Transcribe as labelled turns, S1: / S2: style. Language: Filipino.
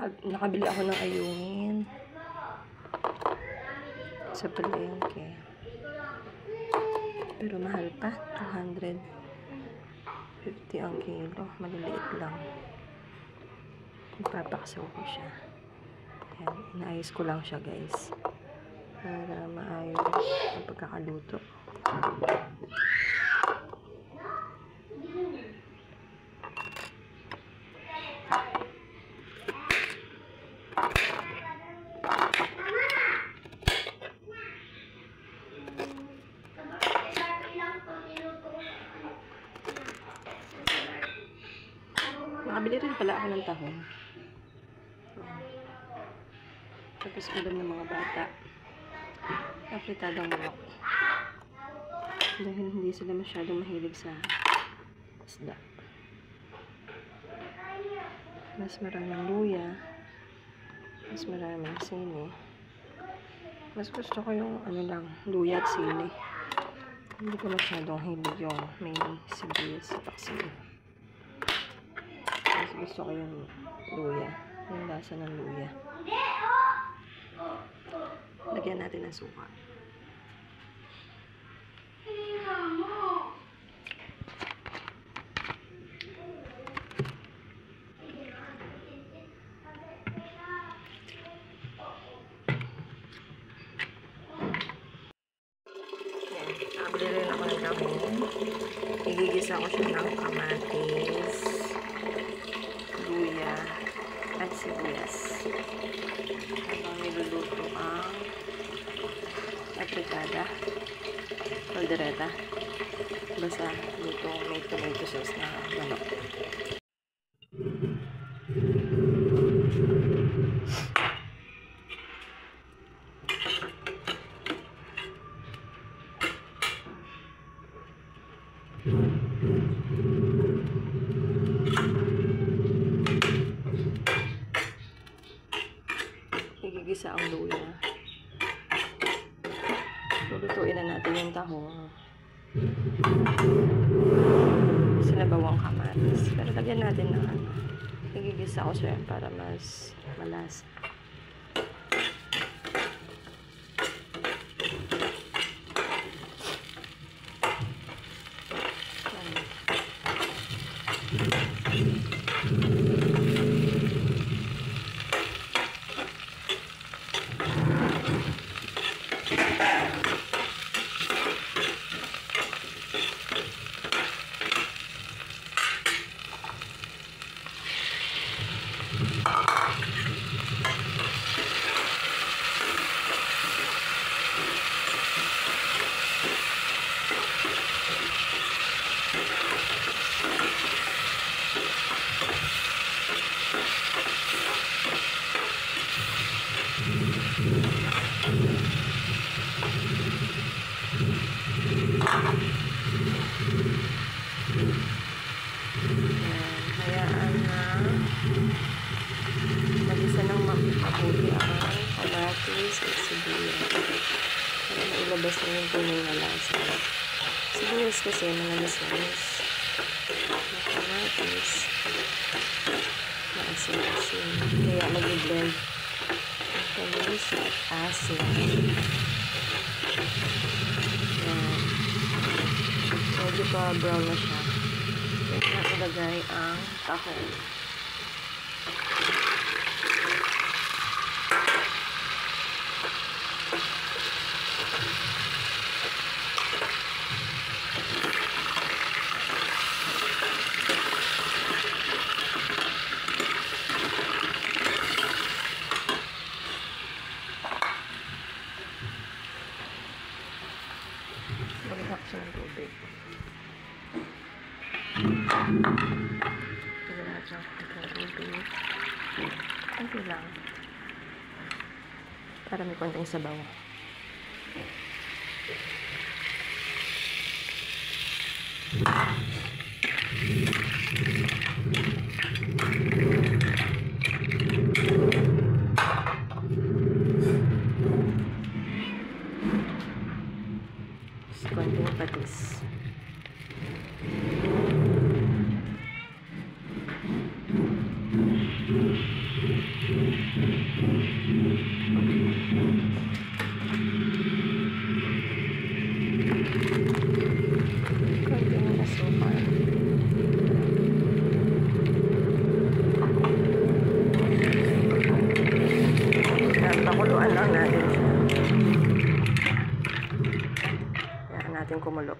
S1: Nakabili ako ng ayungin sa palengke. Pero mahal pa. 250 ang kilo. Maliliit lang. Ipapaksaw ko siya. Ayan. Inaayos ko lang siya, guys. Para maayos ang pagkakaluto. Nakabili rin pala ako ng tahong. Tapos ulam ng mga bata. Apritadang manok. Dahil hindi sila masyadong mahilig sa isda. Mas maraming luya. Mas maraming sili. Mas gusto ko yung luya at sili. Hindi ko masyadong hilig yung may sibuyas sa paksiw. Mas gusto ko yung luya. Yung lasa ng luya. Lagyan natin ng suka. Nakabili rin ako ng tahong. Igigisa ko siya ng kamatis, luya, at sibuyas. Habang niluluto ang apritada, kaldereta. Basta luto may tomato sauce na manok. Igigisa ang luya. Lulutuin na natin yung tahong. Sinabawang kamatis. Pero lagyan natin ng igigisa ko siya para mas malasa. Hayaan na magisa ng mabuti ang kamatis at sibuyas para mailabas na yung tunay na lasa. Sibuyas kasi manamis-namis, kamatis maasin-asin, kaya mag-blend ang tamis at asin. Medyo pa brown na siya. Kaya ilagay ang tahong. Bagsak siya ng tubig. Lahat ng tubig. Konti lang. Para may konting sabaw. Konting patis. Kunti ng asukal. Yan, pakuluan lang natin siya. Yan natin kumulo.